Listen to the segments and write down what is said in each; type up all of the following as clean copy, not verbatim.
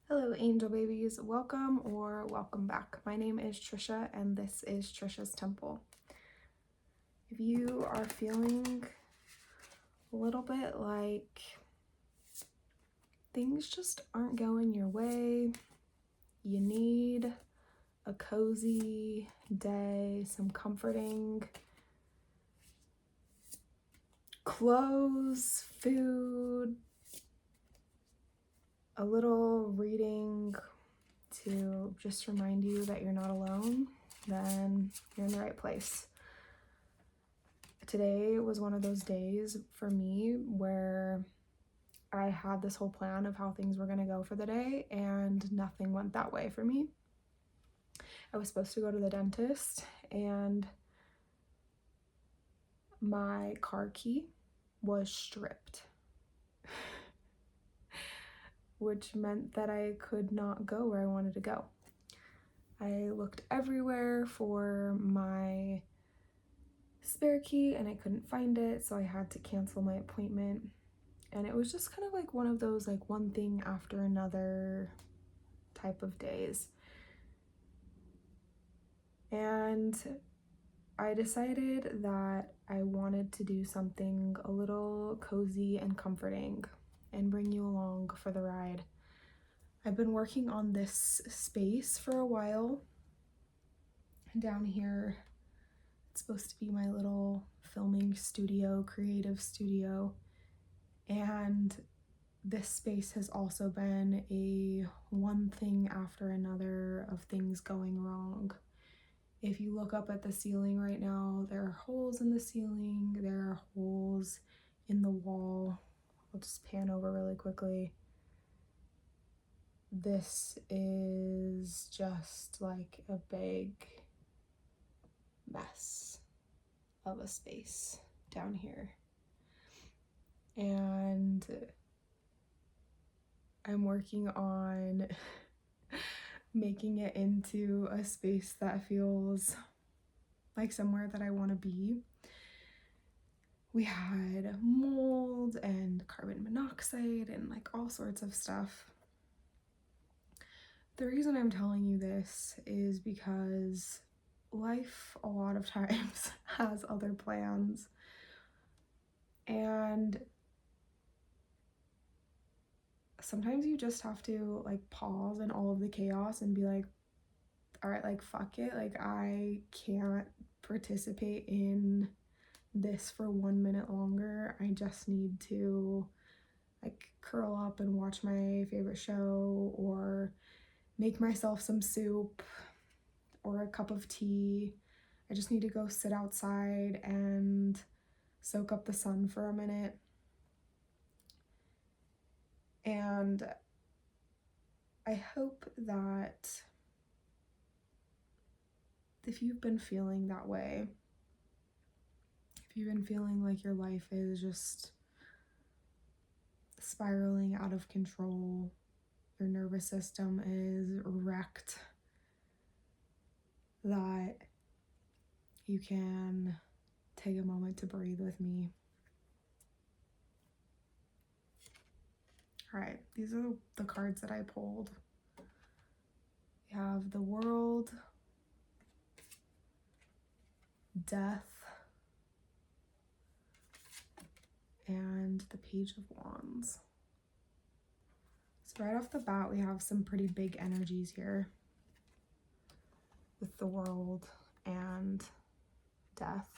Hello angel babies, welcome or welcome back. My name is Trisha and this is Trisha's Temple. If you are feeling a little bit like things just aren't going your way, you need a cozy day, some comforting clothes, food, a little reading to just remind you that you're not alone, then you're in the right place. Today was one of those days for me where I had this whole plan of how things were going to go for the day and nothing went that way for me. I was supposed to go to the dentist and my car key was stripped, which meant that I could not go where I wanted to go. I looked everywhere for my spare key and I couldn't find it, so I had to cancel my appointment. And it was just kind of like one of those like one thing after another type of days. And I decided that I wanted to do something a little cozy and comforting and bring you along for the ride. I've been working on this space for a while. Down here, it's supposed to be my little filming studio, creative studio. And this space has also been a one thing after another of things going wrong. If you look up at the ceiling right now, there are holes in the ceiling, there are holes in the wall. I'll just pan over really quickly. This is just like a big mess of a space down here. And I'm working on making it into a space that feels like somewhere that I want to be. We had mold and carbon monoxide and like all sorts of stuff. The reason I'm telling you this is because life a lot of times has other plans, and sometimes you just have to like pause in all of the chaos and be like, all right, like fuck it, like I can't participate in this for 1 minute longer. I just need to like curl up and watch my favorite show or make myself some soup or a cup of tea. I just need to go sit outside and soak up the sun for a minute. And I hope that if you've been feeling that way, if you've been feeling like your life is just spiraling out of control, your nervous system is wrecked, that you can take a moment to breathe with me. All right, these are the cards that I pulled. We have the World, Death, and the Page of Wands. So right off the bat, we have some pretty big energies here with the World and Death.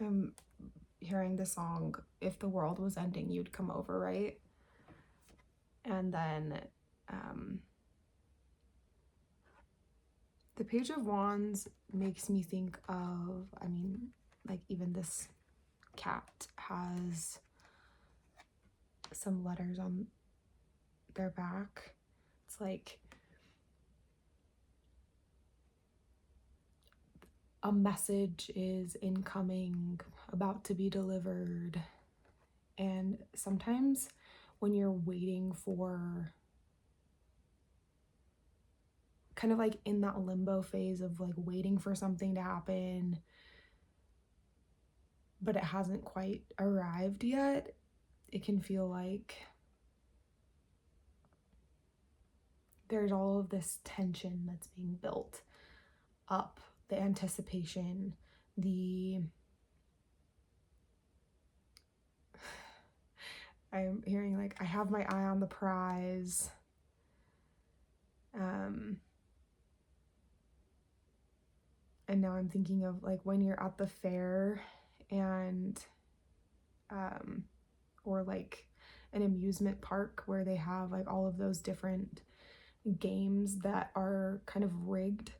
I'm hearing the song, If the World Was Ending, You'd Come Over, right? And then the Page of Wands makes me think of, I mean, like even this cat has some letters on their back. It's like a message is incoming, about to be delivered, and And sometimes when you're waiting for, kind of like in that limbo phase of like waiting for something to happen, but it hasn't quite arrived yet, it can feel like there's all of this tension that's being built up, the anticipation, I'm hearing like, I have my eye on the prize. And now I'm thinking of like when you're at the fair and, or like an amusement park where they have like all of those different games that are kind of rigged.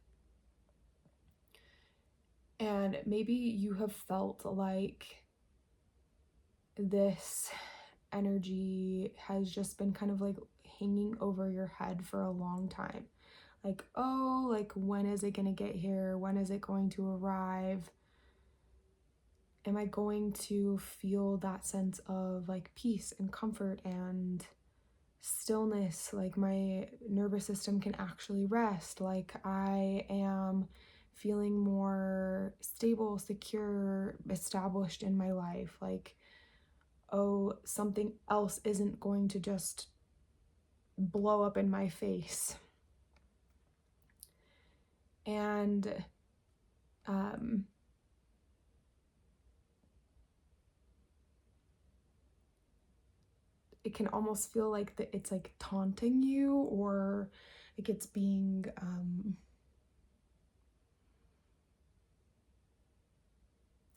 And maybe you have felt like this energy has just been kind of like hanging over your head for a long time. Like, oh, like when is it going to get here? When is it going to arrive? Am I going to feel that sense of like peace and comfort and stillness? Like my nervous system can actually rest. Like I am feeling more stable, secure, established in my life. Like, oh, something else isn't going to just blow up in my face. And it can almost feel like it's like taunting you, or like it's being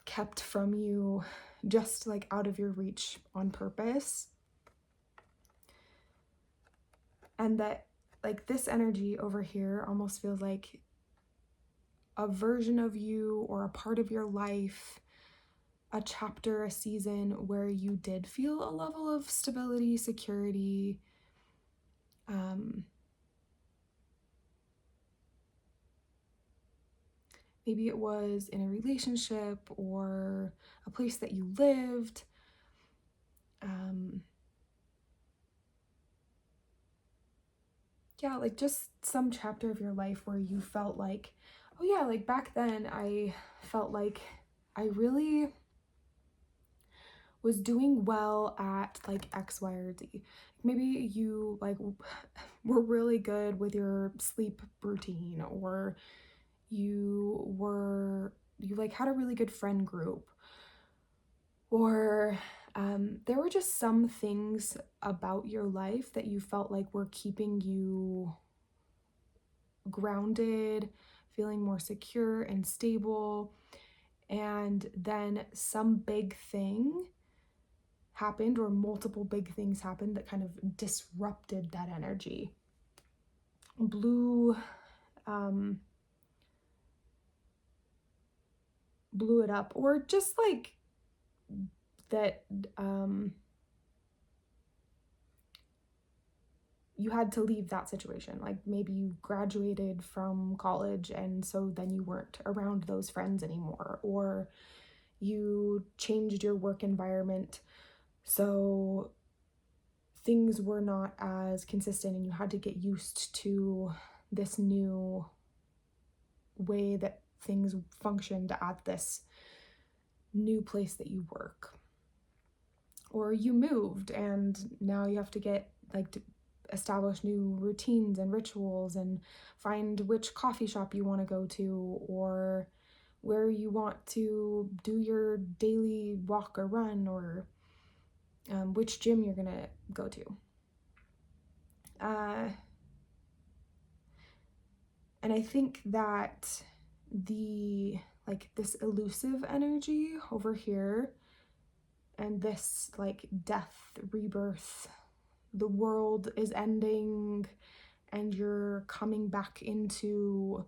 kept from you, just like out of your reach on purpose. And that like this energy over here almost feels like a version of you or a part of your life, a chapter, a season where you did feel a level of stability, security, maybe it was in a relationship or a place that you lived. Yeah, like just some chapter of your life where you felt like, oh yeah, like back then I felt like I really was doing well at like X, Y, or Z. Maybe you like were really good with your sleep routine, or you like had a really good friend group, or there were just some things about your life that you felt like were keeping you grounded, feeling more secure and stable. And then some big thing happened, or multiple big things happened that kind of disrupted that energy, blew it up, or just like that you had to leave that situation. Like maybe you graduated from college and so then you weren't around those friends anymore, or you changed your work environment so things were not as consistent and you had to get used to this new way that things functioned at this new place that you work. Or you moved and now you have to get like to establish new routines and rituals and find which coffee shop you want to go to, or where you want to do your daily walk or run, or which gym you're gonna go to. And I think that this elusive energy over here, and this like death, rebirth, the world is ending and you're coming back into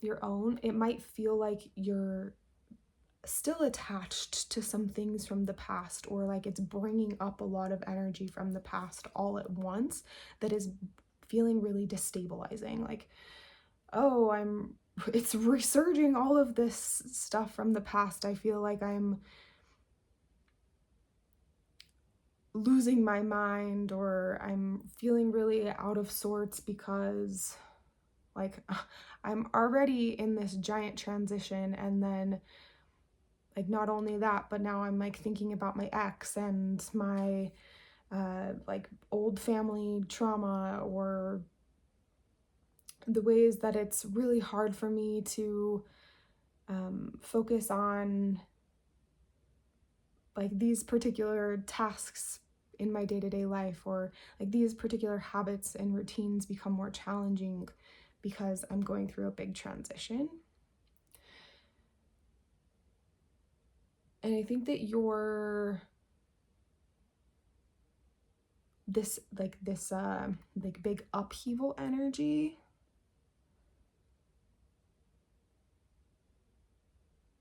your own, it might feel like you're still attached to some things from the past, or like it's bringing up a lot of energy from the past all at once that is feeling really destabilizing. Like, oh, it's resurging all of this stuff from the past. I feel like I'm losing my mind, or I'm feeling really out of sorts because like I'm already in this giant transition, and then like not only that, but now I'm like thinking about my ex and my like old family trauma, or the ways that it's really hard for me to focus on like these particular tasks in my day-to-day life, or like these particular habits and routines become more challenging because I'm going through a big transition. And I think that this big upheaval energy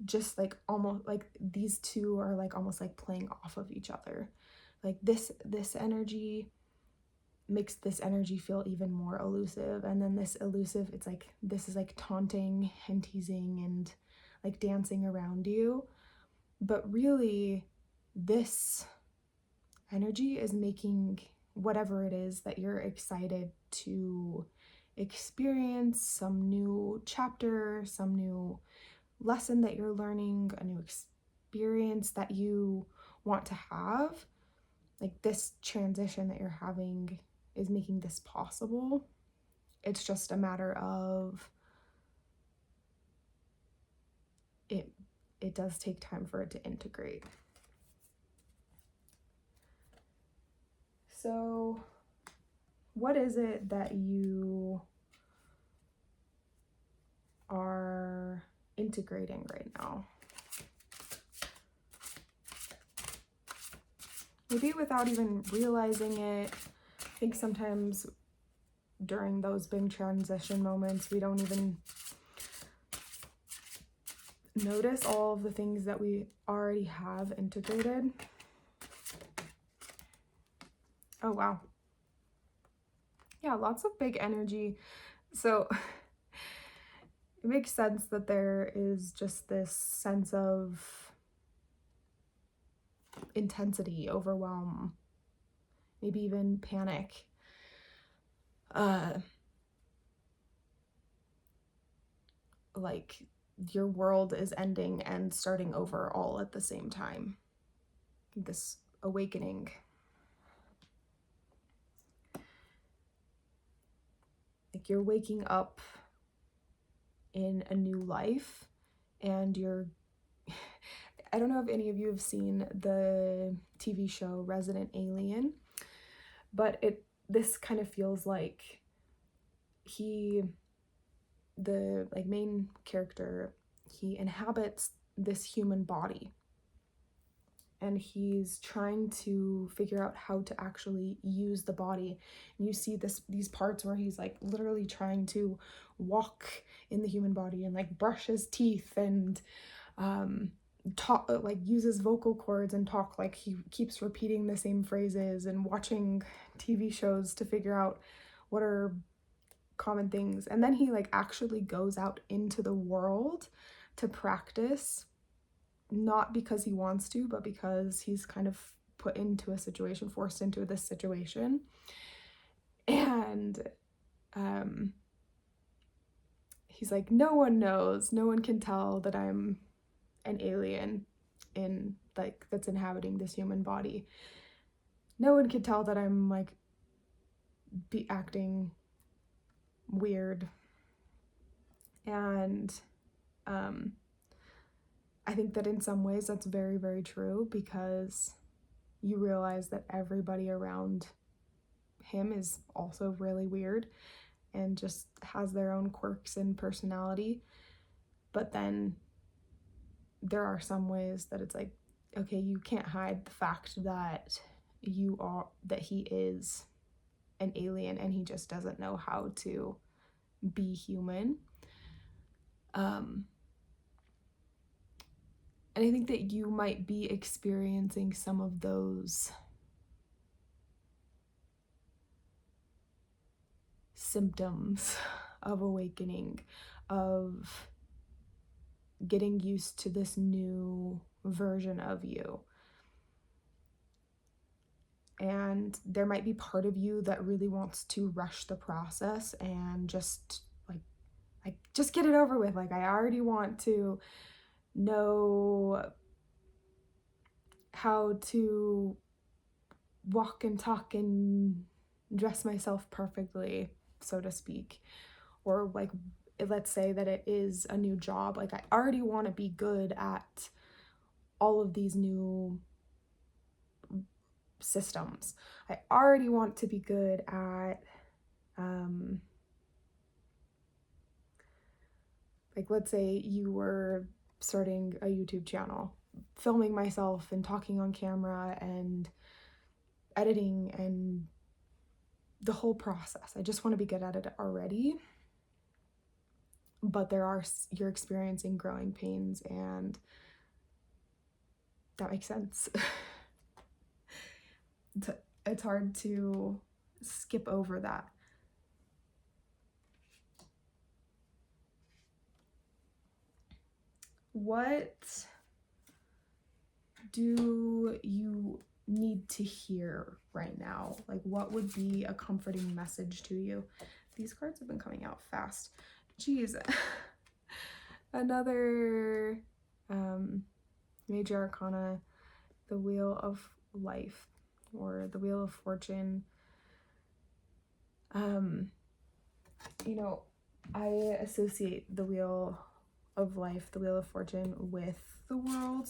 just like almost like these two are like almost like playing off of each other. Like this energy makes this energy feel even more elusive, and then this elusive, it's like this is like taunting and teasing and like dancing around you, but really this energy is making whatever it is that you're excited to experience, some new chapter, some new lesson that you're learning, a new experience that you want to have, like this transition that you're having is making this possible. It's just a matter of it does take time for it to integrate. So what is it that you are integrating right now? Maybe without even realizing it. I think sometimes during those big transition moments, we don't even notice all of the things that we already have integrated. Oh, wow. Yeah, lots of big energy. So it makes sense that there is just this sense of intensity, overwhelm, maybe even panic. Like your world is ending and starting over all at the same time. This awakening. Like you're waking up in a new life, and I don't know if any of you have seen the TV show Resident Alien, but this kind of feels like the like main character, he inhabits this human body, and he's trying to figure out how to actually use the body. And you see these parts where he's like literally trying to walk in the human body and like brush his teeth and talk, like uses vocal cords and talk, like he keeps repeating the same phrases and watching TV shows to figure out what are common things. And then he like actually goes out into the world to practice, not because he wants to, but because he's kind of forced into this situation. And he's like, no one knows, no one can tell that I'm an alien in like that's inhabiting this human body. No one can tell that I'm like be acting weird. And I think that in some ways that's very, very true, because you realize that everybody around him is also really weird and just has their own quirks and personality. But then there are some ways that it's like, okay, you can't hide the fact that he is an alien and he just doesn't know how to be human. And I think that you might be experiencing some of those symptoms of awakening, of getting used to this new version of you. And there might be part of you that really wants to rush the process and just just get it over with. Like, I already want to know how to walk and talk and dress myself perfectly, so to speak. Or like, let's say that it is a new job. Like, I already want to be good at all of these new systems. I already want to be good at like, let's say you were starting a YouTube channel, filming myself and talking on camera and editing and the whole process. I just want to be good at it already. But you're experiencing growing pains, and that makes sense. It's hard to skip over that. What do you need to hear right now? Like, what would be a comforting message to you? These cards have been coming out fast. Geez. Another major arcana, the Wheel of Life, or the Wheel of Fortune. You know, I associate the Wheel of Life, the Wheel of Fortune, with the world.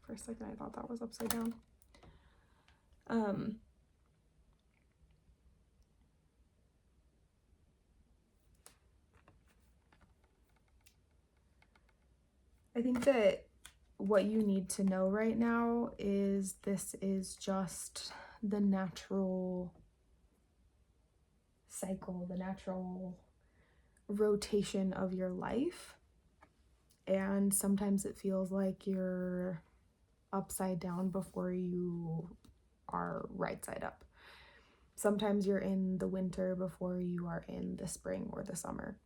For a second, I thought that was upside down. I think that what you need to know right now is this is just the natural cycle, the natural rotation of your life. And sometimes it feels like you're upside down before you are right side up. Sometimes you're in the winter before you are in the spring or the summer.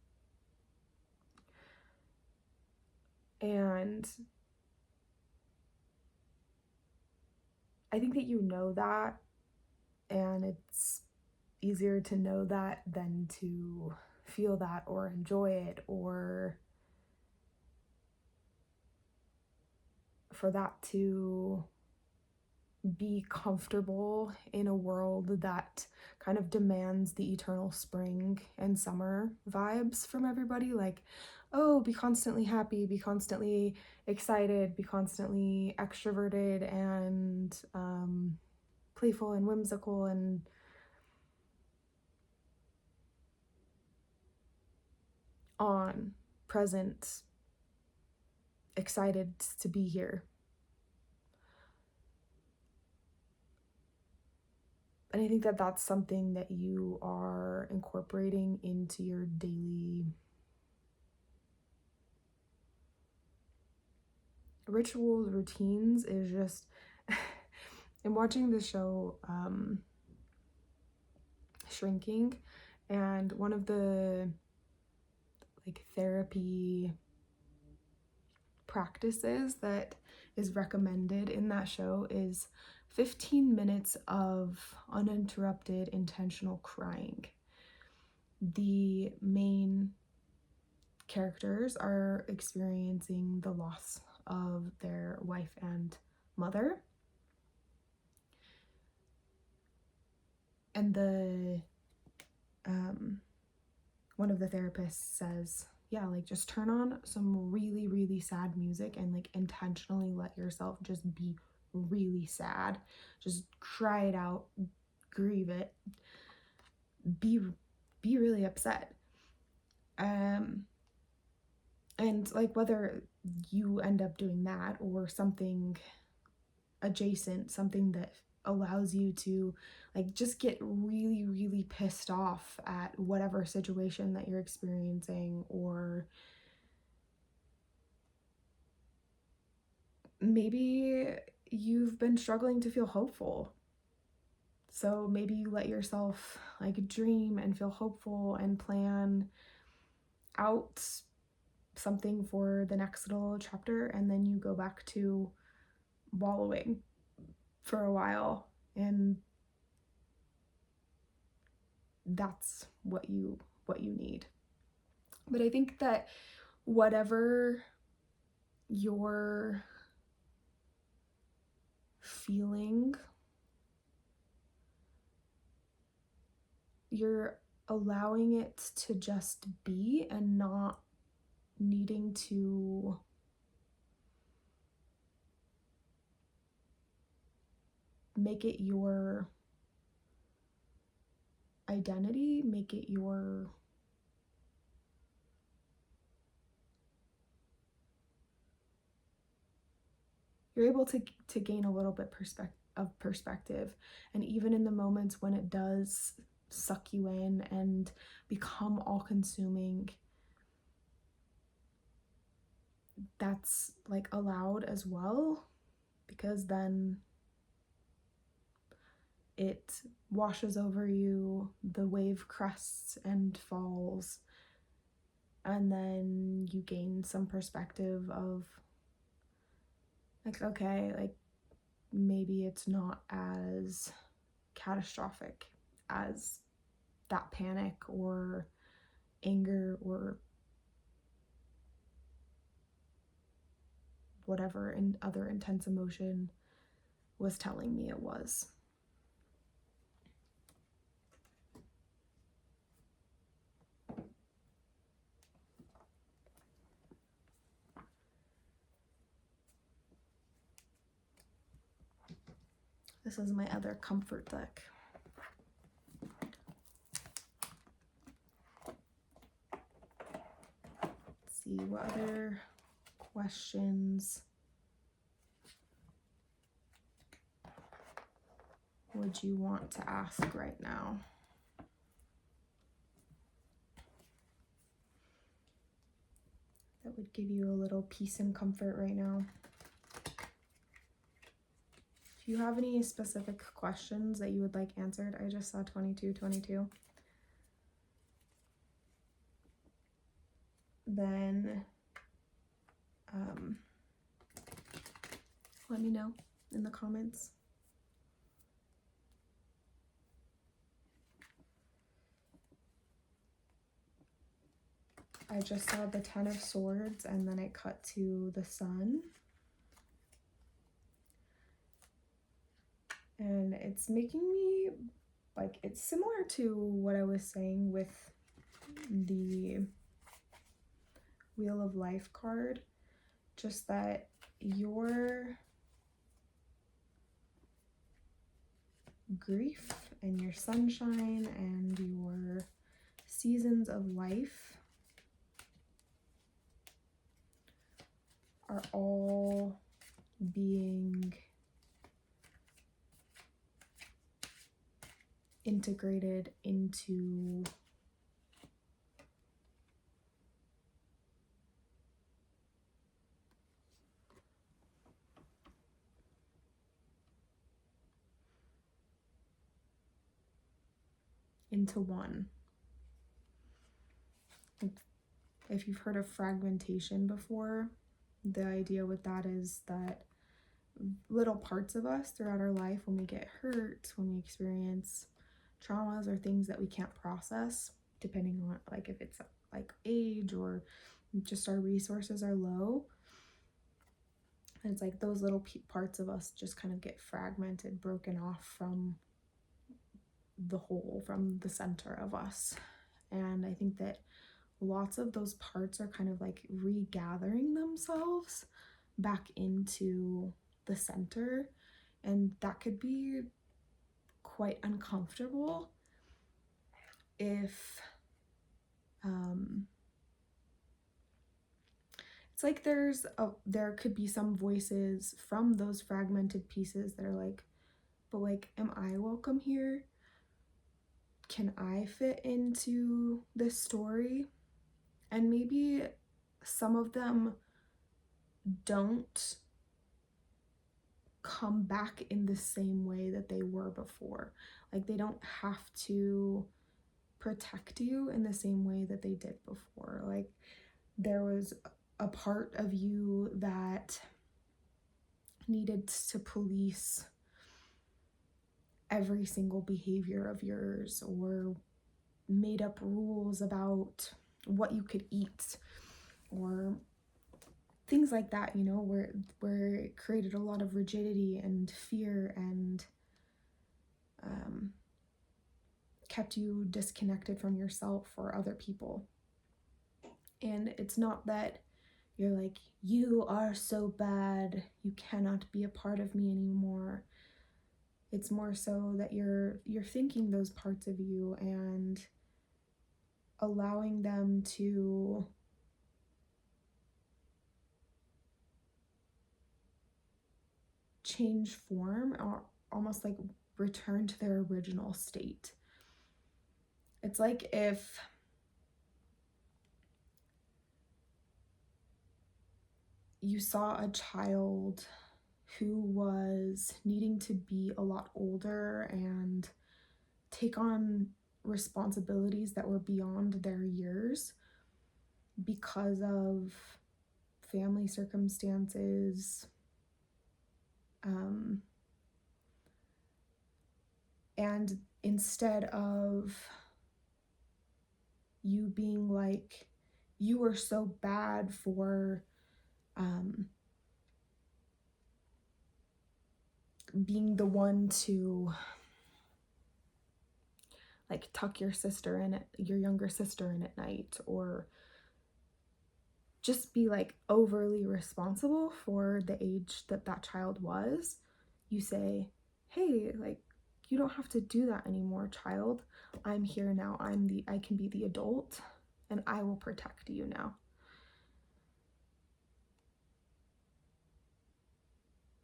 And I think that you know that, and it's easier to know that than to feel that or enjoy it, or for that to be comfortable in a world that kind of demands the eternal spring and summer vibes from everybody. Like, oh, be constantly happy, be constantly excited, be constantly extroverted and playful and whimsical and on, present, excited to be here. And I think that that's something that you are incorporating into your daily rituals, routines. Is just, I'm watching the show Shrinking, and one of the like therapy practices that is recommended in that show is 15 minutes of uninterrupted intentional crying. The main characters are experiencing the loss of their wife and mother, and the one of the therapists says, yeah, like, just turn on some really, really sad music and like intentionally let yourself just be really sad. Just cry it out, grieve it, be really upset. And like, whether you end up doing that or something adjacent, something that allows you to like just get really, really pissed off at whatever situation that you're experiencing, or maybe you've been struggling to feel hopeful. So maybe you let yourself like dream and feel hopeful and plan out something for the next little chapter, and then you go back to wallowing for a while, and that's what you need. But I think that whatever you're feeling, you're allowing it to just be and not needing to make it your identity, make it your you're able to gain a little bit perspective. And even in the moments when it does suck you in and become all consuming, that's like allowed as well, because then it washes over you, the wave crests and falls, and then you gain some perspective of like, okay, like maybe it's not as catastrophic as that panic or anger or whatever and other intense emotion was telling me it was. This is my other comfort deck. Let's see, what other questions would you want to ask right now? That would give you a little peace and comfort right now. If you have any specific questions that you would like answered, I just saw 2222. Then let me know in the comments. I just saw the 10 of Swords, and then it cut to the Sun. And it's making me, like, it's similar to what I was saying with the Wheel of Life card, just that your grief and your sunshine and your seasons of life are all being integrated into one. If you've heard of fragmentation before, the idea with that is that little parts of us throughout our life, when we get hurt, when we experience traumas or things that we can't process, depending on like if it's like age or just our resources are low, and it's like those little parts of us just kind of get fragmented, broken off from the whole, from the center of us. And I think that lots of those parts are kind of like regathering themselves back into the center, and that could be quite uncomfortable if it's like there could be some voices from those fragmented pieces that are like, but like, am I welcome here? Can I fit into this story? And maybe some of them don't come back in the same way that they were before. Like, they don't have to protect you in the same way that they did before. Like, there was a part of you that needed to police every single behavior of yours, or made up rules about what you could eat, or things like that, you know, where it created a lot of rigidity and fear, and kept you disconnected from yourself or other people. And it's not that you're like, you are so bad, you cannot be a part of me anymore. It's more so that you're thinking those parts of you and allowing them to change form, or almost like return to their original state. It's like if you saw a child who was needing to be a lot older and take on responsibilities that were beyond their years because of family circumstances, and instead of you being like, you were so bad for being the one to like tuck your sister in at, your younger sister in at night, or just be like overly responsible for the age that that child was, you say, hey, like, you don't have to do that anymore, child. I'm here now. I can be the adult, and I will protect you now.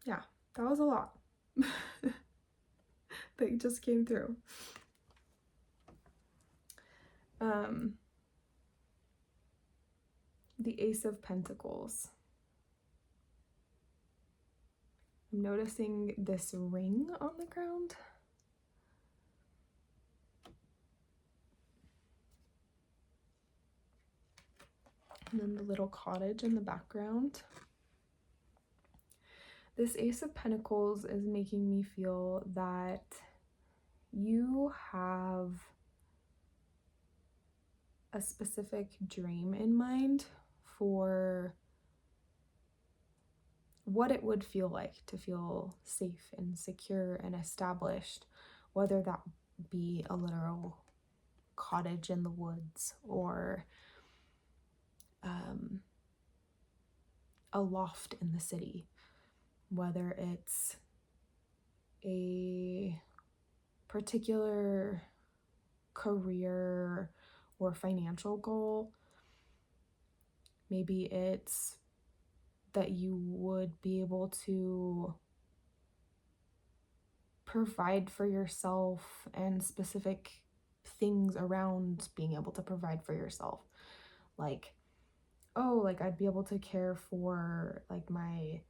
Yeah, that was a lot that just came through. The Ace of Pentacles. I'm noticing this ring on the ground. And then the little cottage in the background. This Ace of Pentacles is making me feel that you have a specific dream in mind for what it would feel like to feel safe and secure and established, whether that be a literal cottage in the woods, or a loft in the city, whether it's a particular career or financial goal. Maybe it's that you would be able to provide for yourself, and specific things around being able to provide for yourself. Like, oh, like I'd be able to care for like my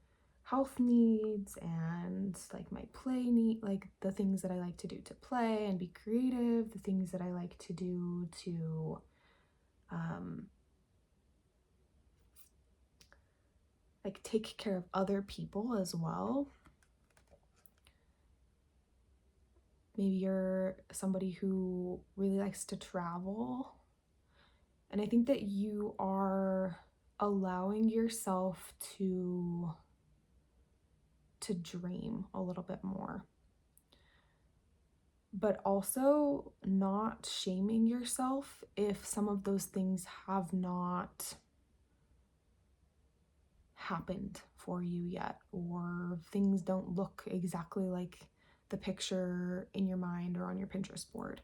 health needs and like my play need, like the things that I like to do to play and be creative, the things that I like to do to like take care of other people as well. Maybe you're somebody who really likes to travel. And I think that you are allowing yourself to dream a little bit more, but also not shaming yourself if some of those things have not happened for you yet, or things don't look exactly like the picture in your mind or on your Pinterest board.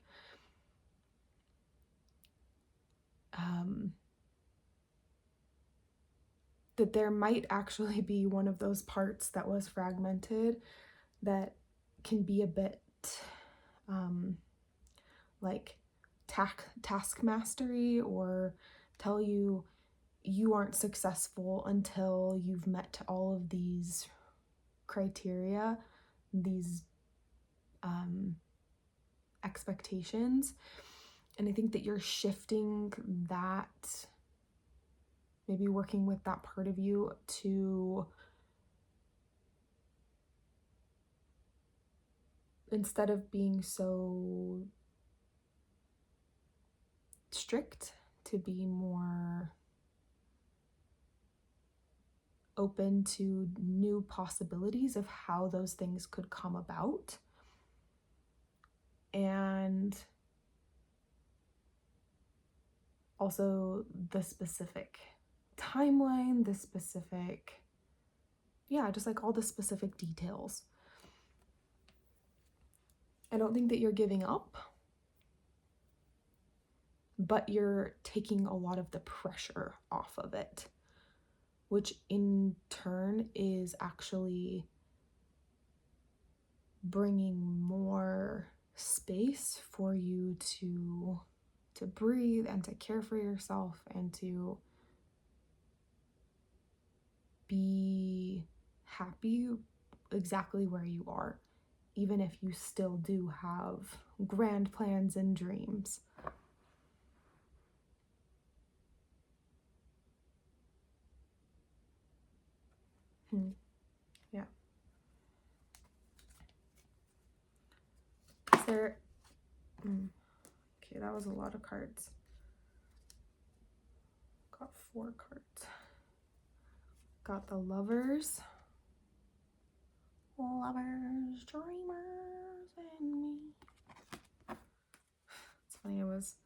That there might actually be one of those parts that was fragmented that can be a bit like task mastery, or tell you you aren't successful until you've met all of these criteria, these expectations. And I think that you're shifting that maybe working with that part of you to, instead of being so strict, to be more open to new possibilities of how those things could come about. And also the specific timeline, the specific, just like all the specific details. I don't think that you're giving up, but you're taking a lot of the pressure off of it, which in turn is actually bringing more space for you to breathe and to care for yourself and to be happy exactly where you are, even if you still do have grand plans and dreams. Yeah. Is there... Okay, that was a lot of cards. Got 4 cards. Got the Lovers. Lovers, dreamers, and me. It's funny, I was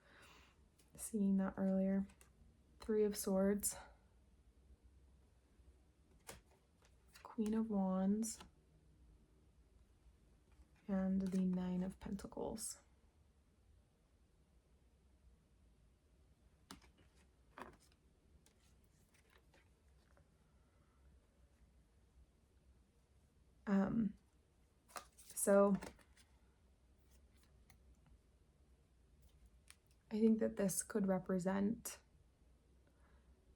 seeing that earlier. 3 of Swords. Queen of Wands. And the 9 of Pentacles. So I think that this could represent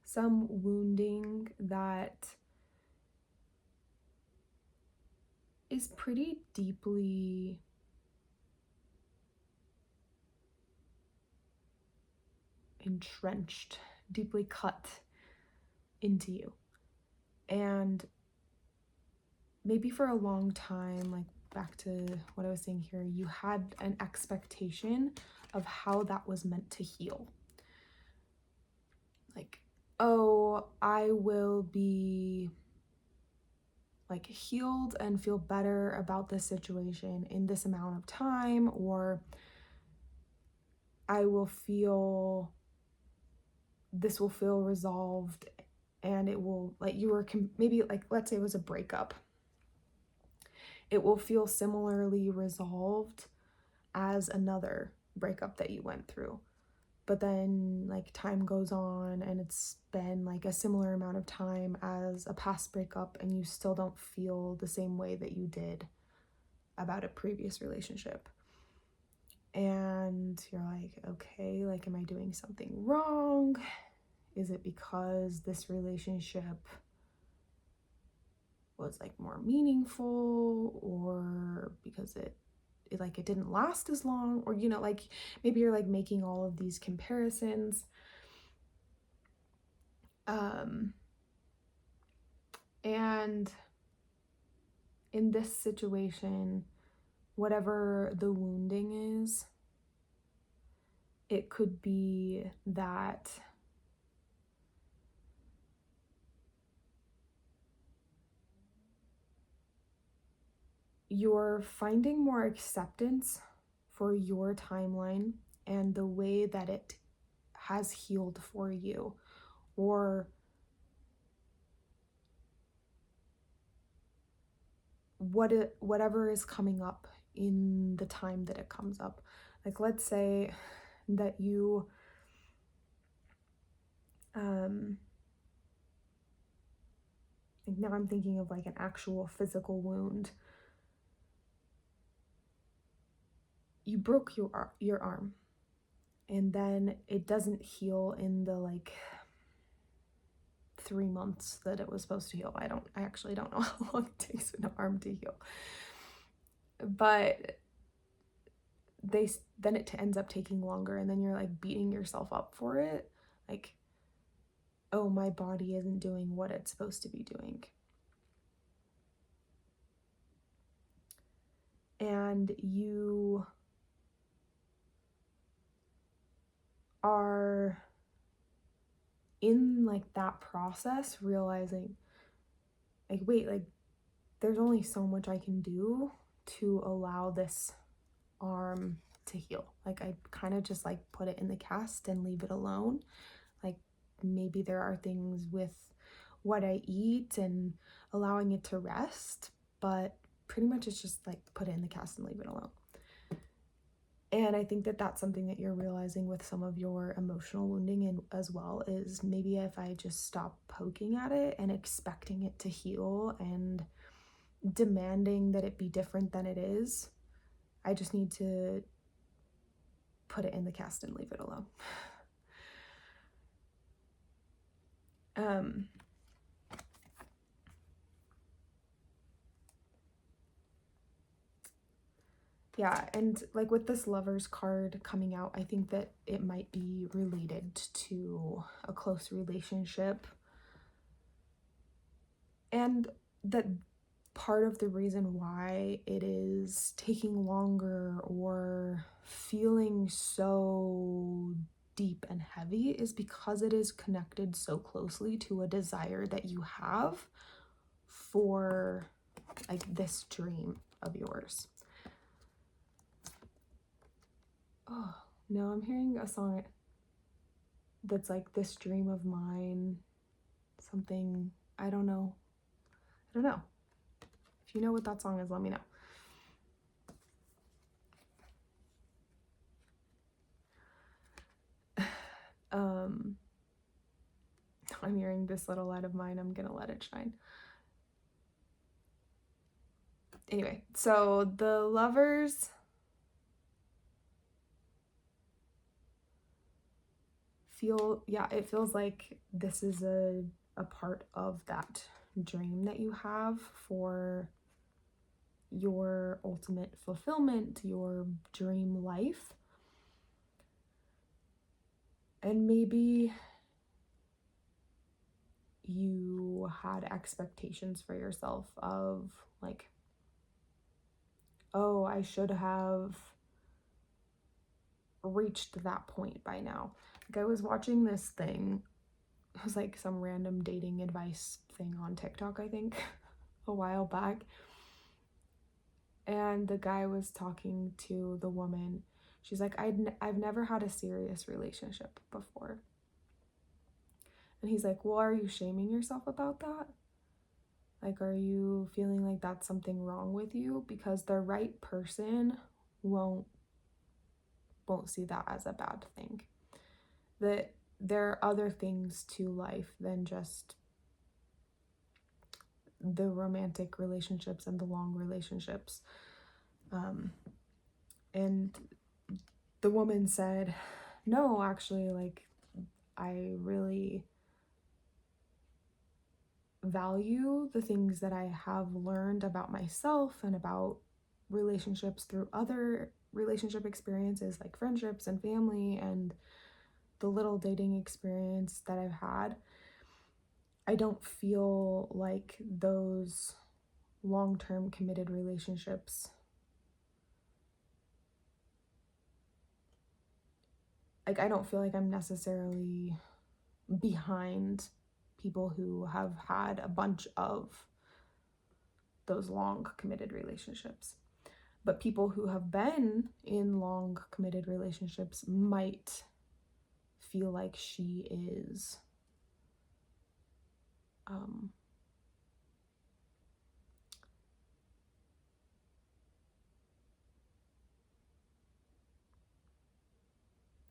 some wounding that is pretty deeply entrenched, deeply cut into you. And maybe for a long time, like back to what I was saying here, you had an expectation of how that was meant to heal. Like, oh, I will be like healed and feel better about this situation in this amount of time, or I will feel, this will feel resolved, and it will, like, you were maybe, like, let's say it was a breakup, it will feel similarly resolved as another breakup that you went through. But then, like, time goes on and it's been like a similar amount of time as a past breakup, and you still don't feel the same way that you did about a previous relationship. And you're like, okay, like, am I doing something wrong? Is it because this relationship was like more meaningful, or because it didn't last as long, or like, maybe you're like making all of these comparisons. And in this situation, whatever the wounding is, it could be that you're finding more acceptance for your timeline and the way that it has healed for you, or whatever is coming up in the time that it comes up. Like, let's say that you like, now I'm thinking of like an actual physical wound. You broke your arm, and then it doesn't heal in the like 3 months that it was supposed to heal. I actually don't know how long it takes an arm to heal, but then it ends up taking longer, and then you're like beating yourself up for it, like, oh, my body isn't doing what it's supposed to be doing. And you are in like that process realizing like, wait, like there's only so much I can do to allow this arm to heal. Like I kind of just like put it in the cast and leave it alone. Like maybe there are things with what I eat and allowing it to rest, but pretty much it's just like put it in the cast and leave it alone. And I think that that's something that you're realizing with some of your emotional wounding and as well, is maybe if I just stop poking at it and expecting it to heal and demanding that it be different than it is, I just need to put it in the cast and leave it alone. Yeah, and like with this Lovers card coming out, I think that it might be related to a close relationship. And that part of the reason why it is taking longer or feeling so deep and heavy is because it is connected so closely to a desire that you have for like this dream of yours. Oh, no, I'm hearing a song that's like this dream of mine, something, I don't know. If you know what that song is, let me know. I'm hearing this little light of mine, I'm gonna let it shine. Anyway, so the Lovers it feels like this is a part of that dream that you have for your ultimate fulfillment, your dream life. And maybe you had expectations for yourself of like, oh, I should have reached that point by now. Like I was watching this thing, it was like some random dating advice thing on TikTok, I think, a while back. And the guy was talking to the woman. She's like, I've never had a serious relationship before. And he's like, well, are you shaming yourself about that? Like, are you feeling like that's something wrong with you? Because the right person won't see that as a bad thing. That there are other things to life than just the romantic relationships and the long relationships. And the woman said, no, actually, like, I really value the things that I have learned about myself and about relationships through other relationship experiences like friendships and family and the little dating experience that I've had. I don't feel like those long-term committed relationships, like I don't feel like I'm necessarily behind people who have had a bunch of those long committed relationships. But people who have been in long committed relationships might feel like she is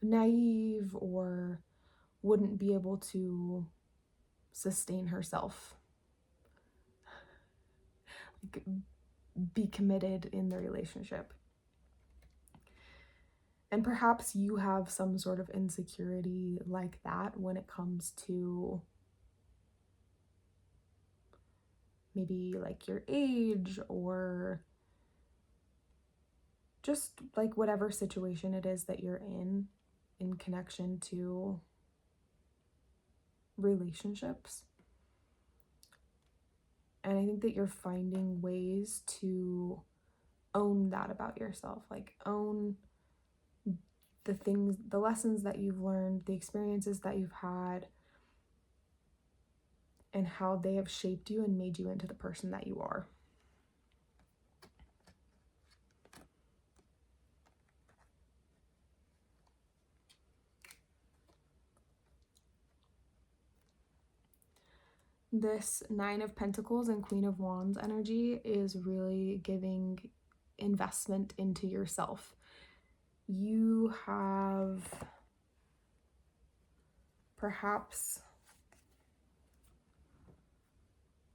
naive or wouldn't be able to sustain herself, like, be committed in the relationship. And perhaps you have some sort of insecurity like that when it comes to maybe like your age or just like whatever situation it is that you're in connection to relationships. And I think that you're finding ways to own that about yourself, like own the things, the lessons that you've learned, the experiences that you've had, and how they have shaped you and made you into the person that you are. This Nine of Pentacles and Queen of Wands energy is really giving investment into yourself. You have perhaps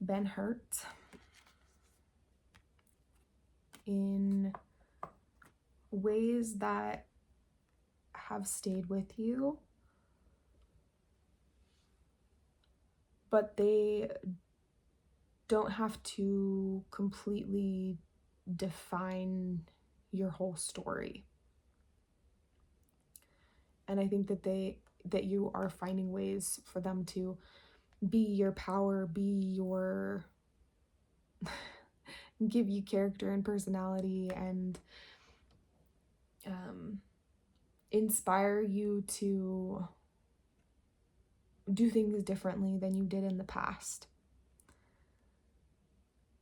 been hurt in ways that have stayed with you, but they don't have to completely define your whole story. And I think that you are finding ways for them to be your power, be your give you character and personality, and inspire you to do things differently than you did in the past.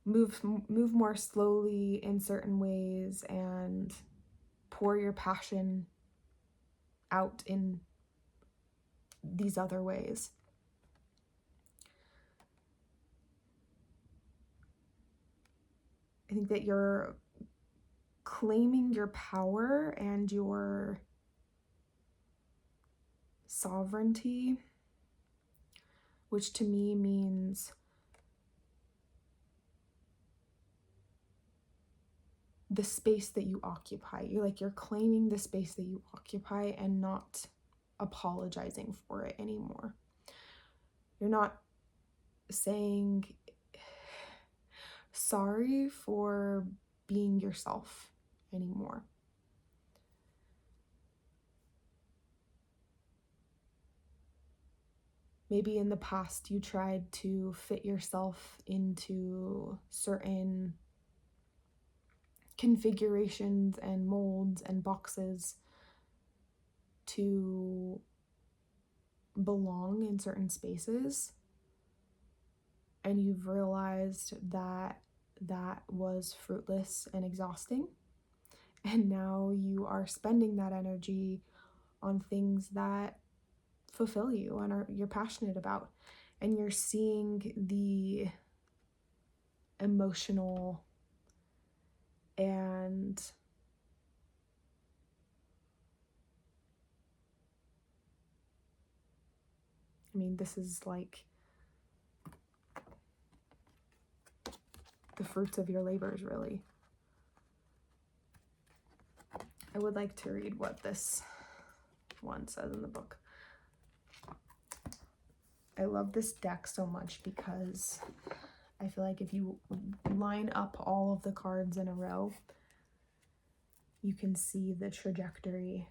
Move more slowly in certain ways and pour your passion out in these other ways. I think that you're claiming your power and your sovereignty, which to me means the space that you occupy. You're claiming the space that you occupy and not apologizing for it anymore. You're not saying sorry for being yourself anymore. Maybe in the past you tried to fit yourself into certain configurations and molds and boxes to belong in certain spaces, and you've realized that that was fruitless and exhausting, and now you are spending that energy on things that fulfill you and you're passionate about, and you're seeing the emotional and this is like the fruits of your labors, really. I would like to read what this one says in the book. I love this deck so much because I feel like if you line up all of the cards in a row, you can see the trajectory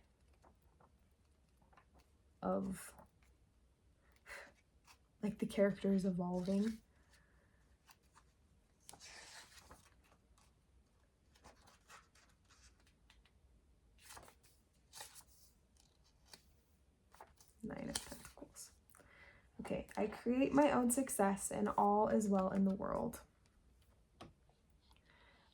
of like the characters evolving. Nine of Pentacles. Okay, I create my own success and all is well in the world.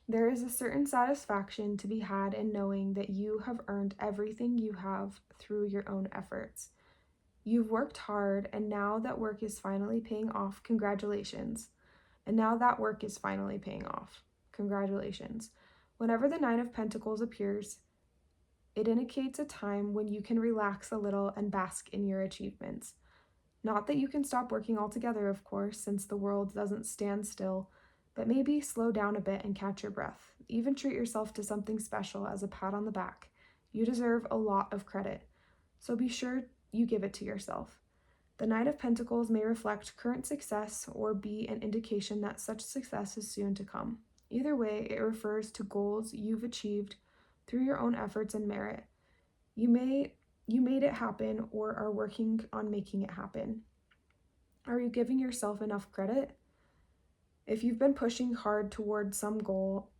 There is a certain satisfaction to be had in knowing that you have earned everything you have through your own efforts. You've worked hard, and now that work is finally paying off. Congratulations. And now that work is finally paying off. Congratulations. Whenever the Nine of Pentacles appears, it indicates a time when you can relax a little and bask in your achievements. Not that you can stop working altogether, of course, since the world doesn't stand still, but maybe slow down a bit and catch your breath. Even treat yourself to something special as a pat on the back. You deserve a lot of credit, so be sure you give it to yourself. The Knight of Pentacles may reflect current success or be an indication that such success is soon to come. Either way, it refers to goals you've achieved through your own efforts and merit. You made it happen or are working on making it happen. Are you giving yourself enough credit? If you've been pushing hard towards some goal,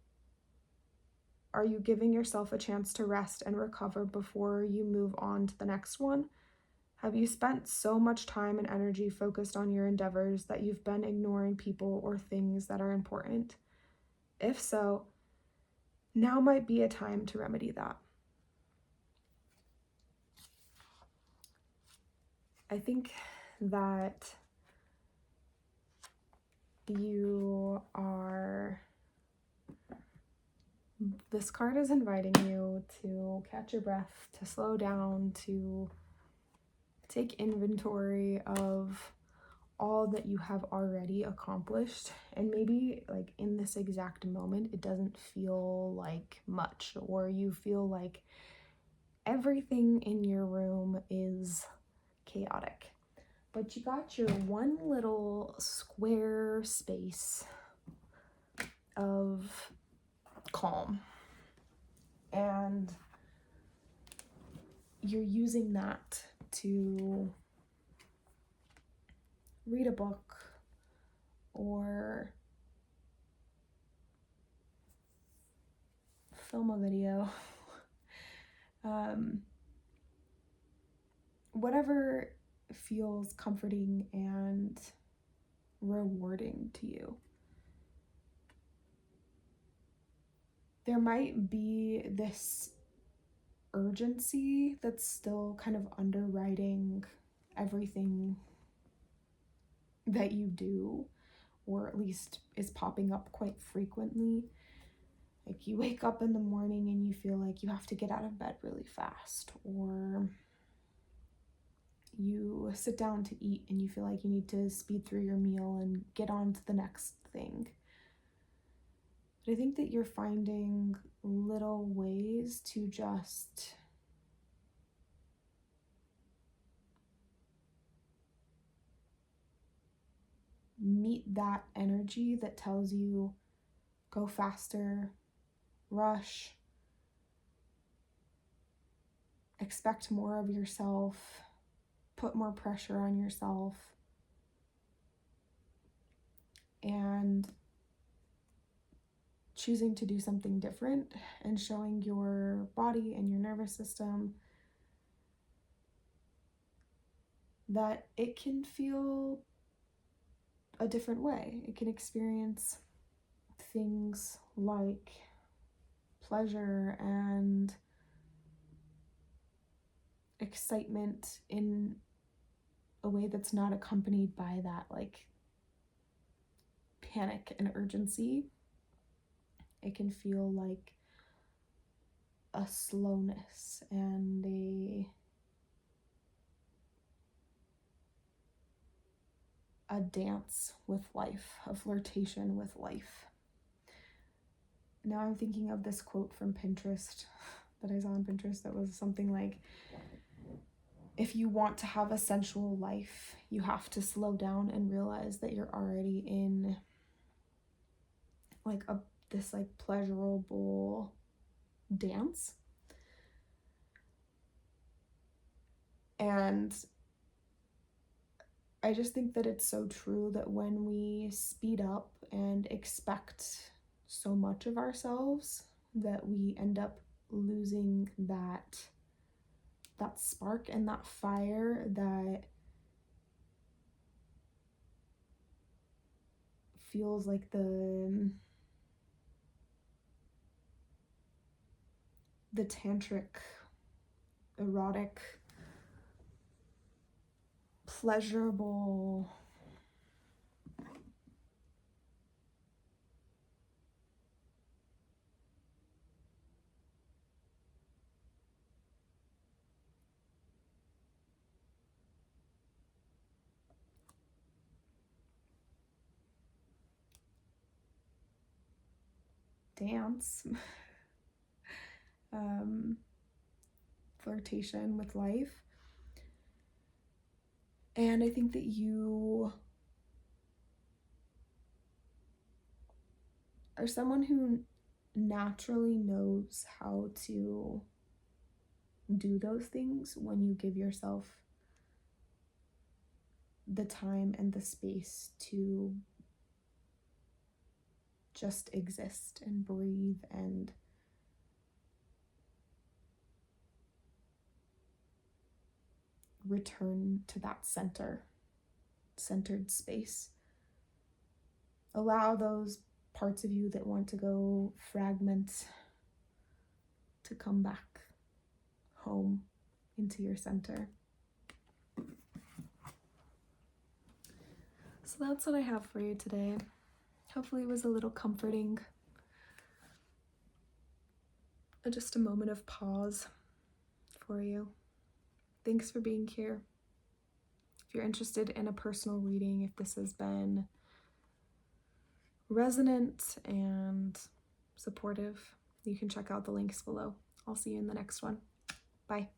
are you giving yourself a chance to rest and recover before you move on to the next one? Have you spent so much time and energy focused on your endeavors that you've been ignoring people or things that are important? If so, now might be a time to remedy that. I think that this card is inviting you to catch your breath, to slow down, to take inventory of all that you have already accomplished. And maybe like in this exact moment, it doesn't feel like much, or you feel like everything in your room is chaotic. But you got your one little square space of calm. And you're using that to read a book or film a video. Whatever feels comforting and rewarding to you. There might be this urgency that's still kind of underwriting everything that you do, or at least is popping up quite frequently. Like you wake up in the morning and you feel like you have to get out of bed really fast, or you sit down to eat and you feel like you need to speed through your meal and get on to the next thing. But I think that you're finding little ways to just meet that energy that tells you go faster, rush, expect more of yourself, put more pressure on yourself, and choosing to do something different and showing your body and your nervous system that it can feel a different way. It can experience things like pleasure and excitement in a way that's not accompanied by that like panic and urgency. It can feel like a slowness and a dance with life, a flirtation with life. Now I'm thinking of this quote from Pinterest that I saw on Pinterest that was something like, if you want to have a sensual life, you have to slow down and realize that you're already in like this like pleasurable dance. And I just think that it's so true that when we speed up and expect so much of ourselves, that we end up losing that spark and that fire that feels like the tantric, erotic, pleasurable dance, flirtation with life. And I think that you are someone who naturally knows how to do those things when you give yourself the time and the space to just exist and breathe and return to that centered space. Allow those parts of you that want to go fragment to come back home into your center. So that's what I have for you today. Hopefully it was a little comforting. Just a moment of pause for you. Thanks for being here. If you're interested in a personal reading, if this has been resonant and supportive, you can check out the links below. I'll see you in the next one. Bye.